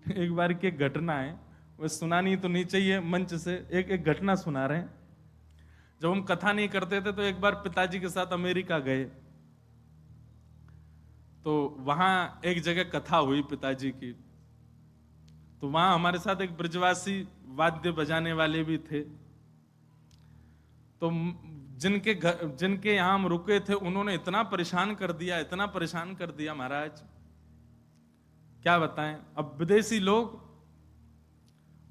एक बार की एक घटना है, वो सुनानी तो नहीं चाहिए मंच से, एक घटना सुना रहे हैं। जब हम कथा नहीं करते थे तो एक बार पिताजी के साथ अमेरिका गए, तो वहां एक जगह कथा हुई पिताजी की। तो वहां हमारे साथ एक ब्रजवासी वाद्य बजाने वाले भी थे। तो जिनके यहां हम रुके थे उन्होंने इतना परेशान कर दिया, इतना परेशान कर दिया महाराज, क्या बताएं। अब विदेशी लोग,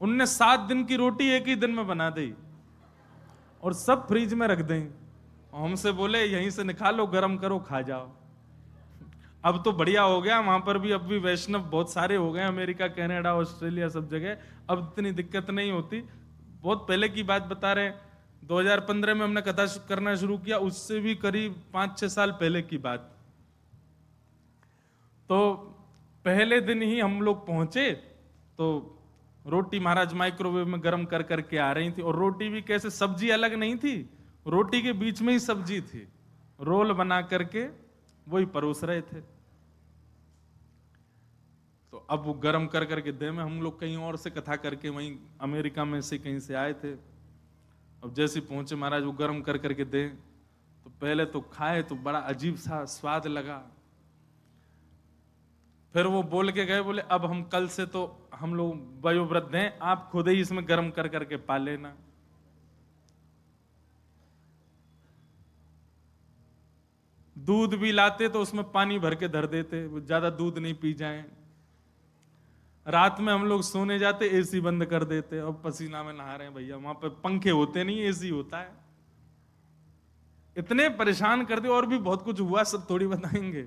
उनने 7 दिन की रोटी एक ही दिन में बना दी और सब फ्रिज में रख दें। हमसे बोले यहीं से निकालो, गरम करो, खा जाओ। अब तो बढ़िया हो गया, वहां पर भी अब भी वैष्णव बहुत सारे हो गए, अमेरिका, कनाडा, ऑस्ट्रेलिया, सब जगह अब इतनी दिक्कत नहीं होती। बहुत पहले की बात बता रहे हैं, 2015 में हमने कथा करना शुरू किया, उससे भी करीब 5-6 साल पहले की बात। तो पहले दिन ही हम लोग पहुंचे तो रोटी महाराज माइक्रोवेव में गर्म कर करके आ रही थी, और रोटी भी कैसे, सब्जी अलग नहीं थी, रोटी के बीच में ही सब्जी थी, रोल बना करके वही परोस रहे थे। तो अब वो गर्म कर करके दे में, हम लोग कहीं और से कथा करके वहीं अमेरिका में से कहीं से आए थे। अब जैसे पहुंचे महाराज वो गर्म कर करके दे, तो पहले तो खाए तो बड़ा अजीब सा स्वाद लगा। फिर वो बोल के गए, बोले अब हम कल से तो हम लोग वयोवृद्ध हैं, आप खुद ही इसमें गर्म कर करके पा लेना। दूध भी लाते तो उसमें पानी भर के धर देते, वो ज्यादा दूध नहीं पी जाएं। रात में हम लोग सोने जाते, एसी बंद कर देते, अब पसीना में नहा रहे हैं भैया, वहां पे पंखे होते नहीं, एसी होता है। इतने परेशान कर दे, और भी बहुत कुछ हुआ, सब थोड़ी बताएंगे।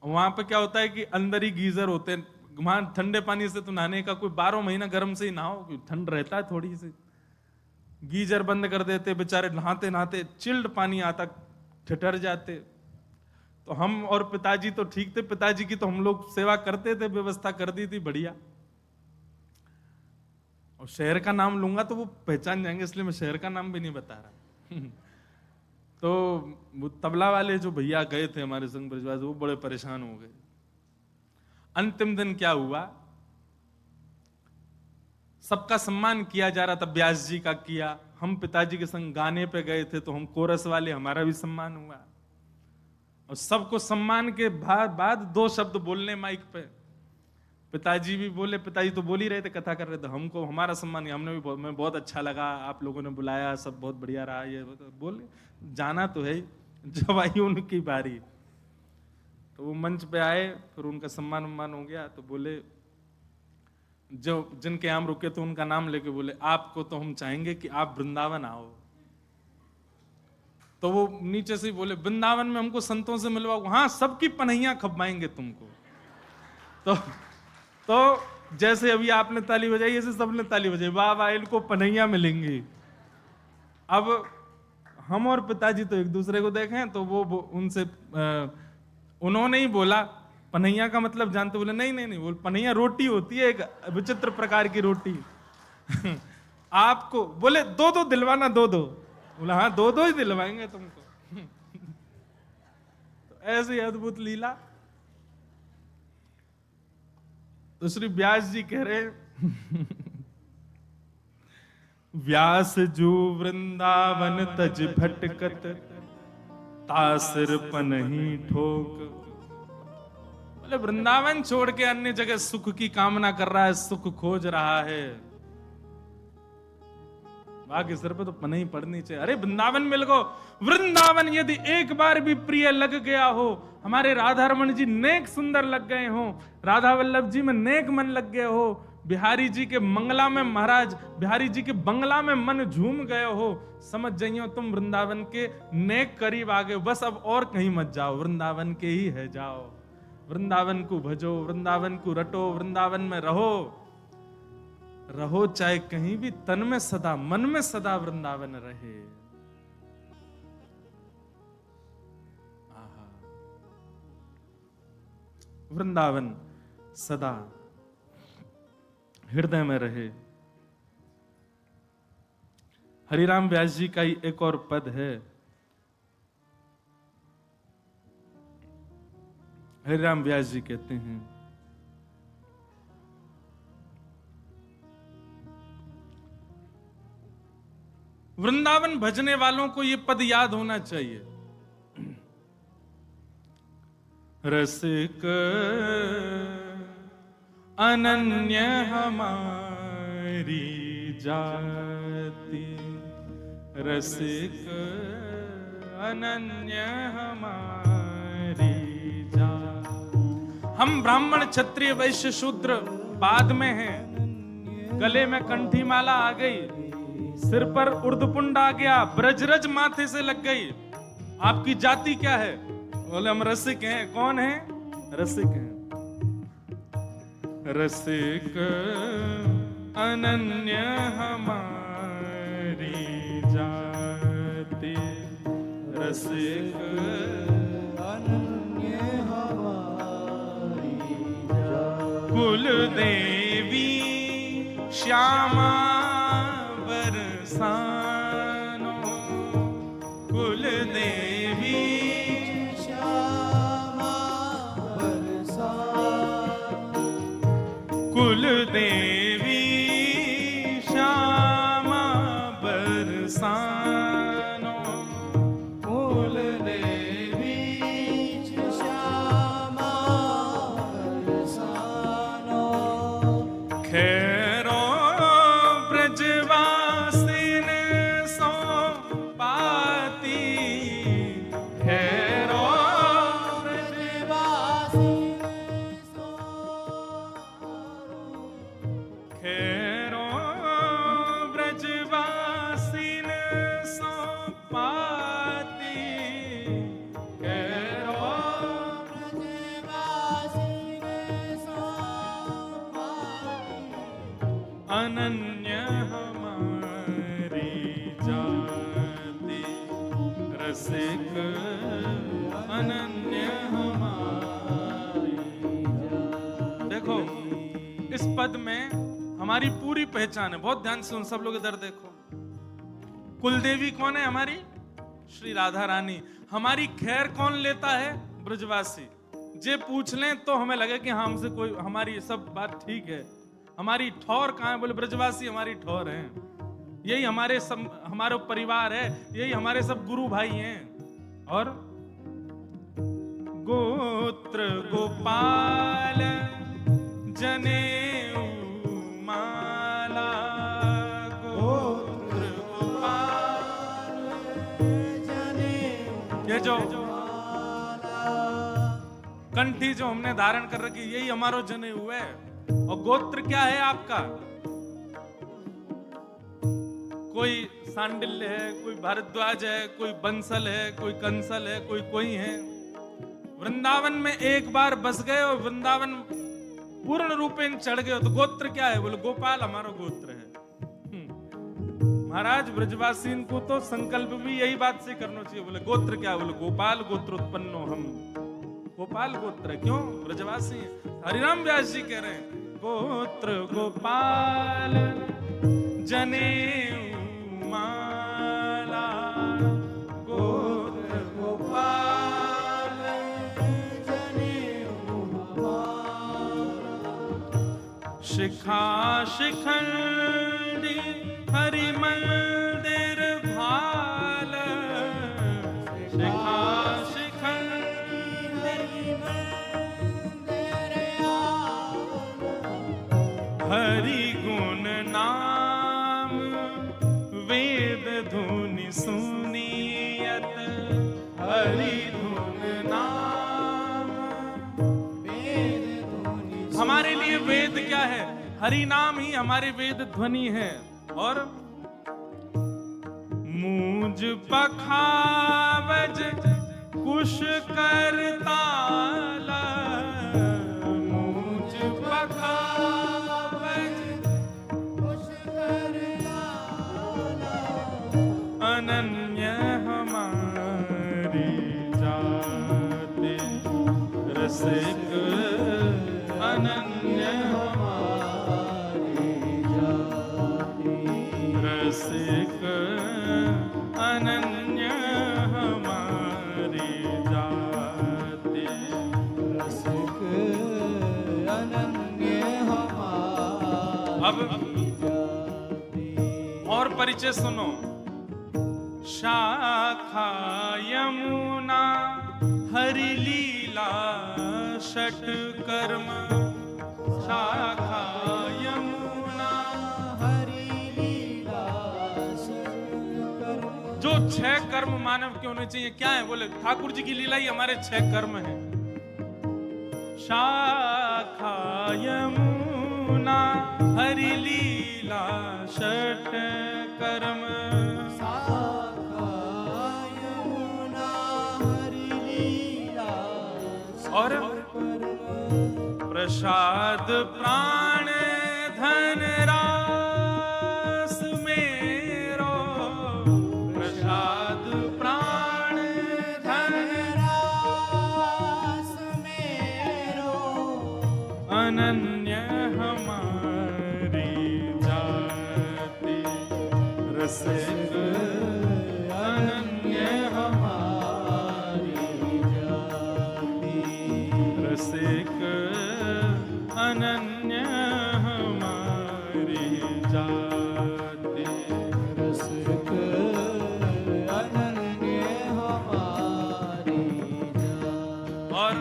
वहां पे क्या होता है कि अंदर ही गीजर होते हैं, वहां ठंडे पानी से तो नहाने का कोई 12 महीना गर्म से ही नहाओ, ठंड रहता है थोड़ी सी। गीजर बंद कर देते, बेचारे नहाते नहाते चिल्ड पानी आता, ठिठर जाते। तो हम और पिताजी तो ठीक थे, पिताजी की तो हम लोग सेवा करते थे, व्यवस्था कर दी थी बढ़िया। और शहर का नाम लूंगा तो वो पहचान जाएंगे, इसलिए मैं शहर का नाम भी नहीं बता रहा। तो वो तबला वाले जो भैया गए थे हमारे संग ब्रजवासी, वो बड़े परेशान हो गए। अंतिम दिन क्या हुआ, सबका सम्मान किया जा रहा था, व्यास जी का किया, हम पिताजी के संग गाने पे गए थे तो हम कोरस वाले, हमारा भी सम्मान हुआ। और सबको सम्मान के बाद 2 शब्द बोलने माइक पे, पिताजी भी बोले, पिताजी तो बोल ही रहे थे, कथा कर रहे थे, हमको हमारा सम्मान नहीं, हमने भी मैं बहुत अच्छा लगा, आप लोगों ने बुलाया, सब बहुत बढ़िया रहा, ये बोले जाना तो है। जब आई उनकी बारी तो वो मंच पे आए, फिर उनका सम्मान हो गया। तो बोले, जो जिनके हम रुके थे उनका नाम लेके बोले, आपको तो हम चाहेंगे कि आप वृंदावन आओ। तो वो नीचे से बोले, वृंदावन में हमको संतों से मिलवाओ, हाँ सबकी पनैया खपवाएंगे तुमको। तो जैसे अभी आपने ताली बजाई, ऐसे सबने ताली बजाई, वाह वाह इनको पनैया मिलेंगी। अब हम और पिताजी तो एक दूसरे को देखें, तो वो उनसे उन्होंने ही बोला, पनैया का मतलब जानते? बोले नहीं नहीं नहीं, बोल पनैया रोटी होती है, एक विचित्र प्रकार की रोटी। आपको बोले 2-2 दिलवाना, 2-2। बोला हाँ 2-2 ही दिलवाएंगे तुमको। तो ऐसी अद्भुत लीला। तो श्री व्यास जी कह रहे, व्यास जू वृंदावन तज भटकत, तासिर पनही ठोक। बोले वृंदावन छोड़ के अन्य जगह सुख की कामना कर रहा है, सुख खोज रहा है, बाकी सिर पे तो पनही पड़नी चाहिए। अरे वृंदावन मिल गो, वृंदावन यदि एक बार भी प्रिय लग गया हो, हमारे राधा रमन जी नेक सुंदर लग गए हो, राधा वल्लभ जी में नेक मन लग गए हो, बिहारी जी के मंगला में महाराज बिहारी जी के बंगला में मन झूम गए हो, समझ जाइयो तुम वृंदावन के नेक करीब आ गए। बस अब और कहीं मत जाओ, वृंदावन के ही है जाओ, वृंदावन को भजो, वृंदावन को रटो, वृंदावन में रहो, रहो चाहे कहीं भी, तन में सदा मन में सदा वृंदावन रहे। आहा, वृंदावन सदा हृदय में रहे। हरिराम व्यास जी का ही एक और पद है, हरिराम व्यास जी कहते हैं, वृंदावन भजने वालों को ये पद याद होना चाहिए। रसिक अनन्य हमारी जाति, रसिक अनन्य हमारी जाति। हम ब्राह्मण क्षत्रिय वैश्य शूद्र बाद में हैं। गले में कंठी माला आ गई, सिर पर उर्दपुंड आ गया, ब्रजरज माथे से लग गई। आपकी जाति क्या है? बोले हम रसिक हैं। कौन है? रसिक हैं। रसिक अनन्य हमारी जाति, रसिक अनन्य हमारी जाति। कुल देवी श्यामा बरसानो, कुल देवी श्यामा बरसानो, कुल देवी श्यामा बरसानो, कुल देवी श्यामा बरसानो। खैरो ब्रजवासिन सो पाती, खैरो ब्रजवासिन सो, खैरो ब्रजवासिन सो पाती, खैरो ब्रजवासिन सो पाती। अनन्य हमारी जाति, रसिक अनन्य हमारी जाति। देखो इस पद में हमारी पूरी पहचान है। बहुत ध्यान से उन सब लोग इधर देखो। कुलदेवी कौन है? हमारी श्री राधा रानी। हमारी खैर कौन लेता है? ब्रजवासी। जे पूछ लें तो हमें लगे कि हाँ हमसे कोई, हमारी सब बात ठीक है। हमारी ठौर कहाँ है? बोले ब्रजवासी हमारी ठौर है। यही हमारे सब, हमारा परिवार है, यही हमारे सब गुरु भाई हैं। और गोत्र गोपाल जनेऊ माला, गोत्र गोपाल जनेऊ। ये जो कंठी जो हमने धारण कर रखी, यही हमारो जनेऊ है। और गोत्र क्या है आपका? कोई सांडिल्य है, कोई भारद्वाज है, कोई बंसल है, कोई कंसल है, कोई है। वृंदावन में एक बार बस गए और वृंदावन पूर्ण रूपेण चढ़ गए तो गोत्र क्या है? बोले गोपाल हमारा गोत्र है। महाराज ब्रजवासी को तो संकल्प भी यही बात से करना चाहिए। बोले गोत्र क्या है? बोले गोपाल गोत्र उत्पन्नो हम। गोपाल गोत्र है। क्यों? ब्रजवासी। हरिराम व्यास जी कह रहे हैं गोत्र गोपाल जनेऊ माला, गोत्र गोपाल जनेऊ माला। शिखा शिखंडी हरि मंदिर भाल, शिखा हरि गुण नाम वेद धुनि सुनियत, हरि गुण नाम वेद धुनि। हमारे लिए वेद क्या है? हरि नाम ही हमारे वेद ध्वनि है। और मूज पखावज कुश करताला, मूज पखावज कुश करताला। अनन्य हमारी जाति, रसिक अनन्य हमारी जाति, रसिक अनन्य हमारी जाति, रसिक अनन्य हमारी। अब और परिचय सुनो। शाखा यमुना हरि लीला षट कर्म, शाखा यमुना हरि लीला षट कर्म। जो 6 कर्म मानव के होने चाहिए क्या है? बोले ठाकुर जी की लीला ही हमारे 6 कर्म है। शाखा यमुना हरि लीला षट कर्म, शाखा यमुना हरि लीला और प्रसाद प्राण धन रास मेरो, प्रसाद प्राण धन रास मेरो। अनन्य हमारी जाति रसिक, अनन्य हमारी जाति रसिक, अनन्य हमारी जाति रसिक, अनन्य हमारी जाति। और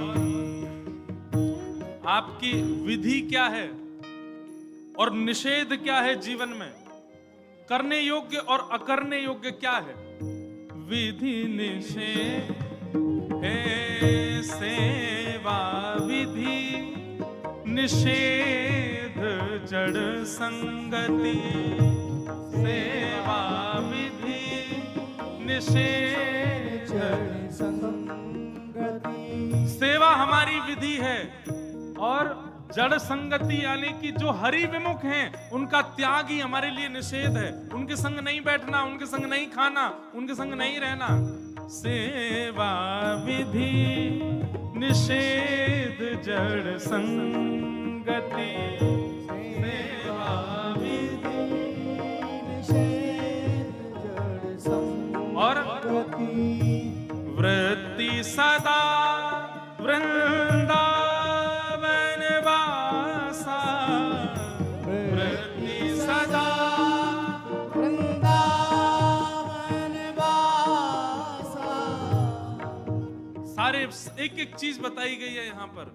आपकी विधि क्या है और निषेध क्या है जीवन में? करने योग्य और अकरने योग्य क्या है? विधि निषेध है सेवा विधि, निषेध जड़ संगति, सेवा विधि निषेध जड़ संगति। सेवा हमारी विधि है, और जड़ संगति यानी कि जो हरि विमुख हैं उनका त्याग ही हमारे लिए निषेध है। उनके संग नहीं बैठना, उनके संग नहीं खाना, उनके संग नहीं रहना। सेवा विधि निषेध जड़ संगति, सेवा विधि निषेध जड़ संगति। वृत्ति सदा वृंदावन वासा, वृत्ति सदा वृंदावन वासा। सारे एक एक चीज बताई गई है यहाँ पर।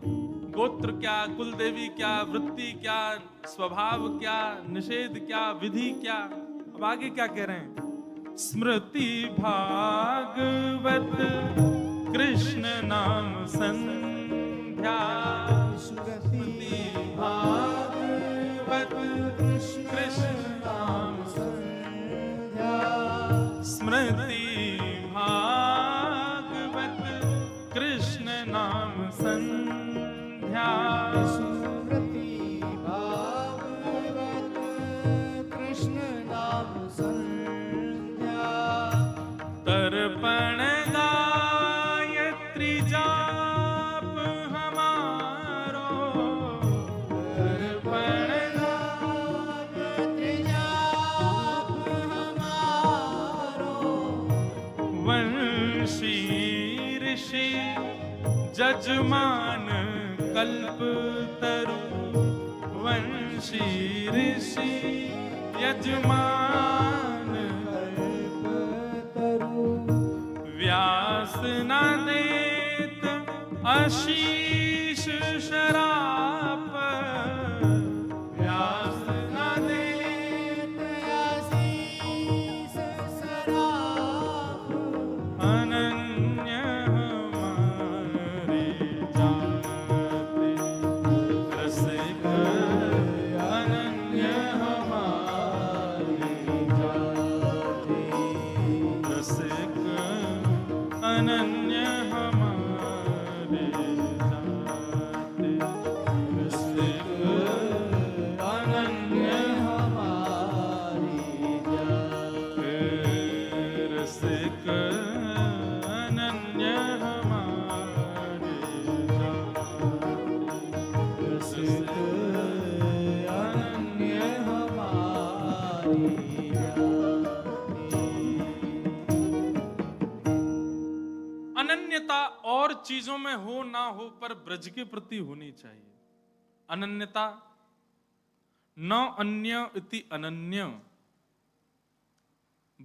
गोत्र क्या, कुल देवी क्या, वृत्ति क्या, स्वभाव क्या, निषेध क्या, विधि क्या। अब आगे क्या कह रहे हैं? स्मृति भागवत कृष्ण नाम संध्या, स्मृति भागवत कृष्ण नाम संध्या। स्मृति भागवत कृष्ण नाम संध्या, स्मृति भागवत कृष्ण नाम संध्या। तर्पण गायत्री जाप हमारो, तर्पण गायत्री जाप हमारो। वंशी ऋषि जजमान कल्प तरु, वंशी ऋषि यजमान कल्पतरु। व्यास न देत आशीष शराप, व्यास न देत आशीष सराप। अनन्य हमारी जाति रसिक, अनन्य हमारी जाति रसिक, अनन्य हमारी जाति रसिक, अनन्य हमारी जाति। रसिक, अनन्य हमारी जाति रसिक, अनन्य हमारी जाति। अनन्यता और चीजों में हो ना हो, पर ब्रज के प्रति होनी चाहिए। अनन्यता न अन्य इति अनन्य,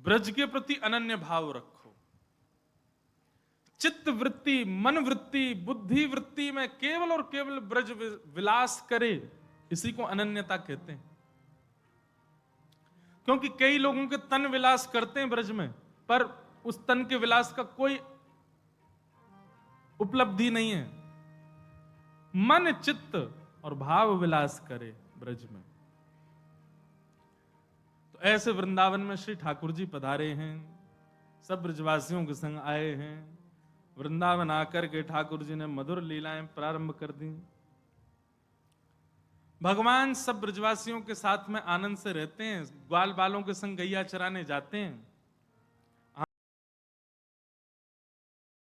ब्रज के प्रति अनन्य भाव रखो। चित्त वृत्ति, मन वृत्ति, बुद्धि वृत्ति में केवल और केवल ब्रज विलास करे, इसी को अनन्यता कहते हैं। क्योंकि कई लोगों के तन विलास करते हैं ब्रज में, पर उस तन के विलास का कोई उपलब्धि नहीं है। मन चित्त और भाव विलास करे ब्रज में। तो ऐसे वृंदावन में श्री ठाकुर जी पधारे हैं, सब ब्रजवासियों के संग आए हैं। वृंदावन आकर के ठाकुर जी ने मधुर लीलाएं प्रारंभ कर दी। भगवान सब ब्रजवासियों के साथ में आनंद से रहते हैं, ग्वाल बालों के संग गैया चराने जाते हैं।